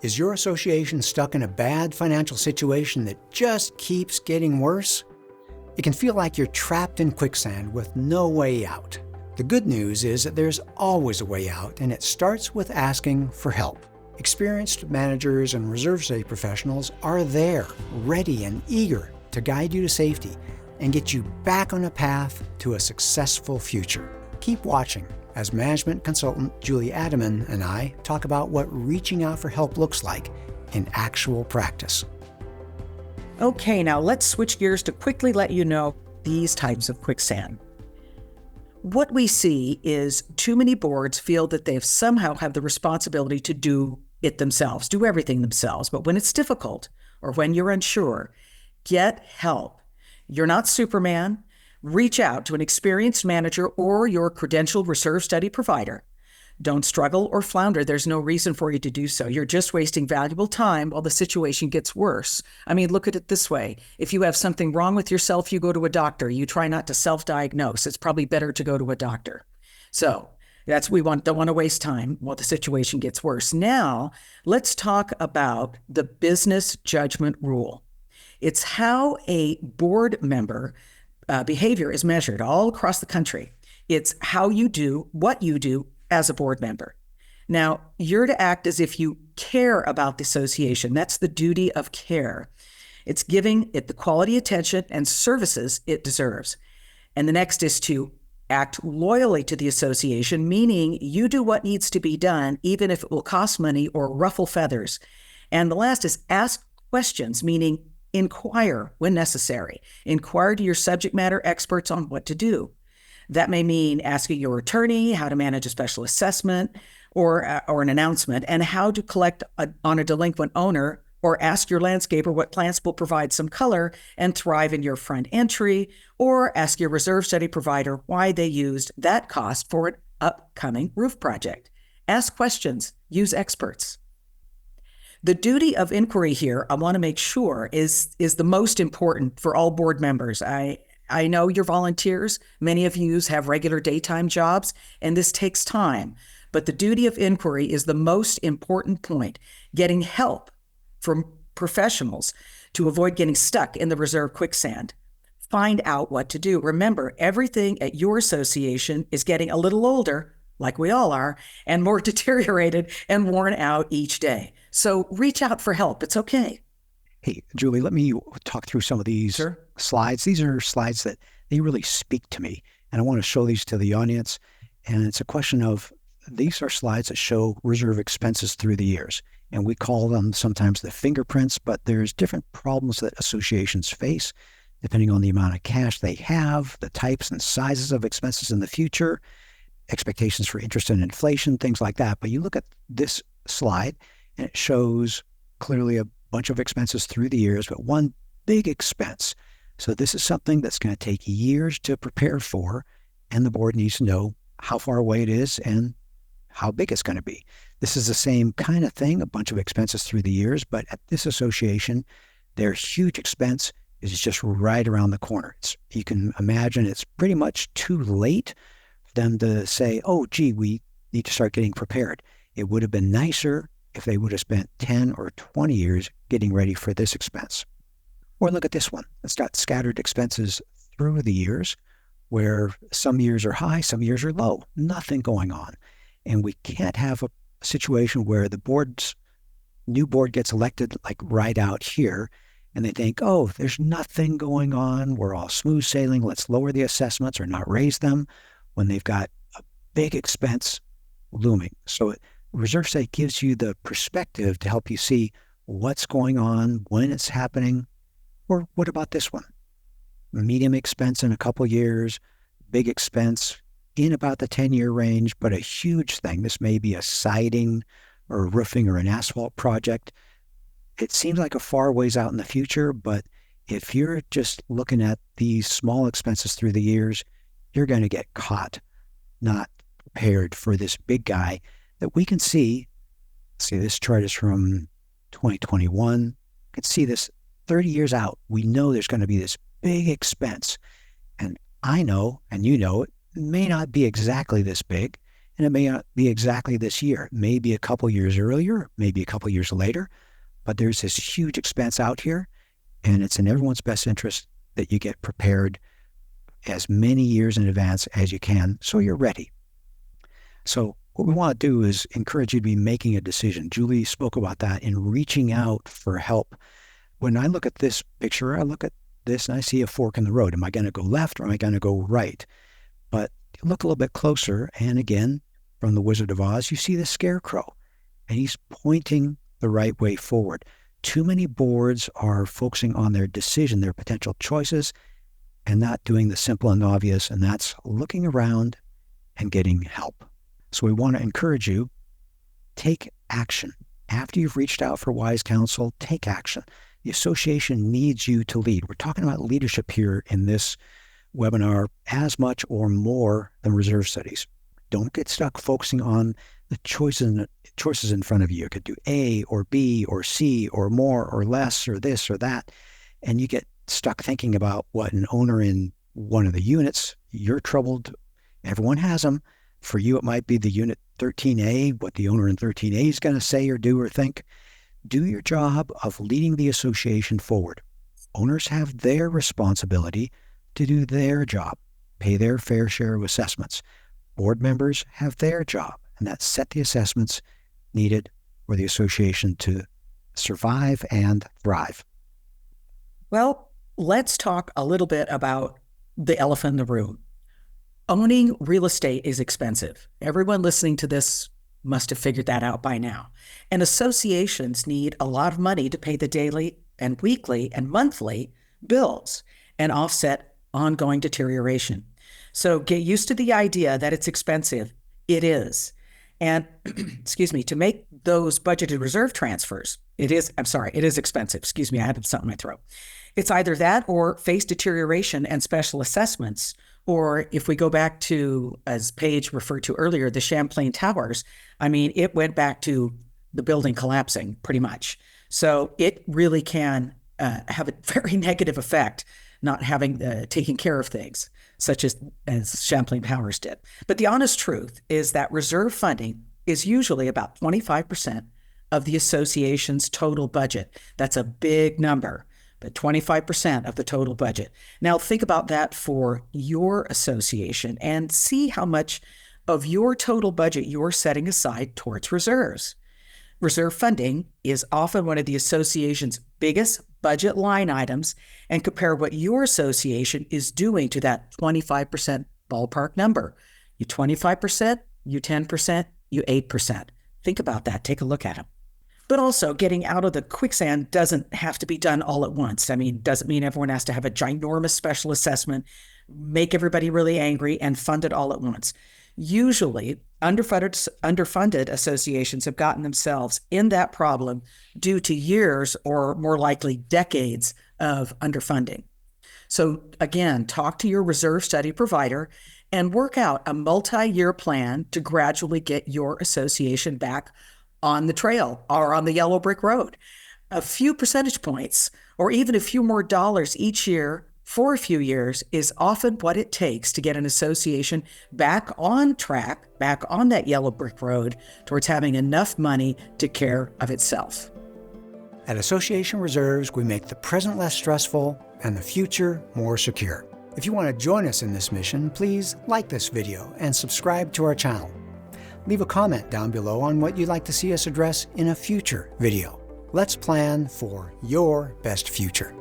Is your association stuck in a bad financial situation that just keeps getting worse? It can feel like you're trapped in quicksand with no way out. The good news is that there's always a way out, and it starts with asking for help. Experienced managers and reserve study professionals are there, ready and eager to guide you to safety and get you back on a path to a successful future. Keep watching as management consultant Julie Adaman and I talk about what reaching out for help looks like in actual practice. Okay, now let's switch gears to quickly let you know these types of quicksand. What we see is too many boards feel that they somehow have the responsibility to do it themselves, do everything themselves. But when it's difficult or when you're unsure, get help. You're not Superman. Reach out to an experienced manager or your credentialed reserve study provider. Don't struggle or flounder. There's no reason for you to do so. You're just wasting valuable time while the situation gets worse. I mean, look at it this way. If you have something wrong with yourself, you go to a doctor. You try not to self-diagnose. It's probably better to go to a doctor. So don't want to waste time while the situation gets worse. Now, let's talk about the business judgment rule. It's how a board member behavior is measured all across the country. It's how you do what you do as a board member. Now, you're to act as if you care about the association. That's the duty of care. It's giving it the quality attention and services it deserves. And the next is to act loyally to the association, meaning you do what needs to be done, even if it will cost money or ruffle feathers. And the last is ask questions, meaning inquire when necessary. Inquire to your subject matter experts on what to do. That may mean asking your attorney how to manage a special assessment or an announcement, and how to collect on a delinquent owner, or ask your landscaper what plants will provide some color and thrive in your front entry, or ask your reserve study provider why they used that cost for an upcoming roof project. Ask questions, use experts. The duty of inquiry here, I want to make sure, is the most important for all board members. I know you're volunteers. Many of you have regular daytime jobs, and this takes time. But the duty of inquiry is the most important point. Getting help from professionals to avoid getting stuck in the reserve quicksand. Find out what to do. Remember, everything at your association is getting a little older, like we all are, and more deteriorated and worn out each day. So reach out for help. It's okay. Hey, Julie, let me talk through some of these Sure. slides. These are slides that they really speak to me, and I want to show these to the audience. And it's a question of, these are slides that show reserve expenses through the years. And we call them sometimes the fingerprints, but there's different problems that associations face depending on the amount of cash they have, the types and sizes of expenses in the future, expectations for interest and inflation, things like that. But you look at this slide, and it shows clearly a bunch of expenses through the years, but one big expense. So this is something that's going to take years to prepare for, and the board needs to know how far away it is and how big it's going to be. This is the same kind of thing, a bunch of expenses through the years, but at this association, their huge expense is just right around the corner. You can imagine it's pretty much too late for them to say, oh, gee, we need to start getting prepared. It would have been nicer if they would have spent 10 or 20 years getting ready for this expense. Or look at this one. It's got scattered expenses through the years, where some years are high, some years are low, nothing going on. And we can't have a situation where the new board gets elected like right out here, and they think, oh, there's nothing going on, we're all smooth sailing, let's lower the assessments or not raise them, when they've got a big expense looming. So Reserve Study gives you the perspective to help you see what's going on, when it's happening. Or what about this one? Medium expense in a couple years, big expense in about the 10-year range, but a huge thing. This may be a siding or roofing or an asphalt project. It seems like a far ways out in the future, but if you're just looking at these small expenses through the years, you're going to get caught not prepared for this big guy that we can see. See, this chart is from 2021. You can see this 30 years out. We know there's going to be this big expense. And I know, and you know, it may not be exactly this big. And it may not be exactly this year. It may be a couple years earlier, maybe a couple years later, but there's this huge expense out here, and it's in everyone's best interest that you get prepared as many years in advance as you can so you're ready. So what we want to do is encourage you to be making a decision. Julie spoke about that in reaching out for help. When I look at this picture, I look at this and I see a fork in the road. Am I going to go left or am I going to go right? But look a little bit closer, and again, from the Wizard of Oz, you see the scarecrow, and he's pointing the right way forward. Too many boards are focusing on their decision, their potential choices, and not doing the simple and obvious, and that's looking around and getting help. So we want to encourage you, take action. After you've reached out for wise counsel, take action. The association needs you to lead. We're talking about leadership here in this webinar as much or more than reserve studies. Don't get stuck focusing on the choices in front of you. You could do A or B or C or more or less or this or that. And you get stuck thinking about what an owner in one of the units, you're troubled. Everyone has them. For you, it might be the unit 13A, what the owner in 13A is going to say or do or think. Do your job of leading the association forward. Owners have their responsibility to do their job, pay their fair share of assessments. Board members have their job, and that's set the assessments needed for the association to survive and thrive. Well, let's talk a little bit about the elephant in the room. Owning real estate is expensive. Everyone listening to this must have figured that out by now. And associations need a lot of money to pay the daily and weekly and monthly bills and offset ongoing deterioration. So get used to the idea that it's expensive. It is. And to make those budgeted reserve transfers, it is expensive. I had something in my throat. It's either that or face deterioration and special assessments. Or if we go back to, as Paige referred to earlier, the Champlain Towers, it went back to the building collapsing pretty much. So it really can have a very negative effect, not having taken care of things, such as Champlain Towers did. But the honest truth is that reserve funding is usually about 25% of the association's total budget. That's a big number, but 25% of the total budget. Now think about that for your association and see how much of your total budget you're setting aside towards reserves. Reserve funding is often one of the association's biggest budget line items, and compare what your association is doing to that 25% ballpark number. You 25%, you 10%, you 8%. Think about that. Take a look at them. But also, getting out of the quicksand doesn't have to be done all at once. Doesn't mean everyone has to have a ginormous special assessment, make everybody really angry, and fund it all at once. Usually, underfunded associations have gotten themselves in that problem due to years or more likely decades of underfunding. So again, talk to your reserve study provider and work out a multi-year plan to gradually get your association back on the trail or on the yellow brick road. A few percentage points or even a few more dollars each year for a few years is often what it takes to get an association back on track, back on that yellow brick road towards having enough money to take care of itself. At Association Reserves, we make the present less stressful and the future more secure. If you want to join us in this mission, please like this video and subscribe to our channel. Leave a comment down below on what you'd like to see us address in a future video. Let's plan for your best future.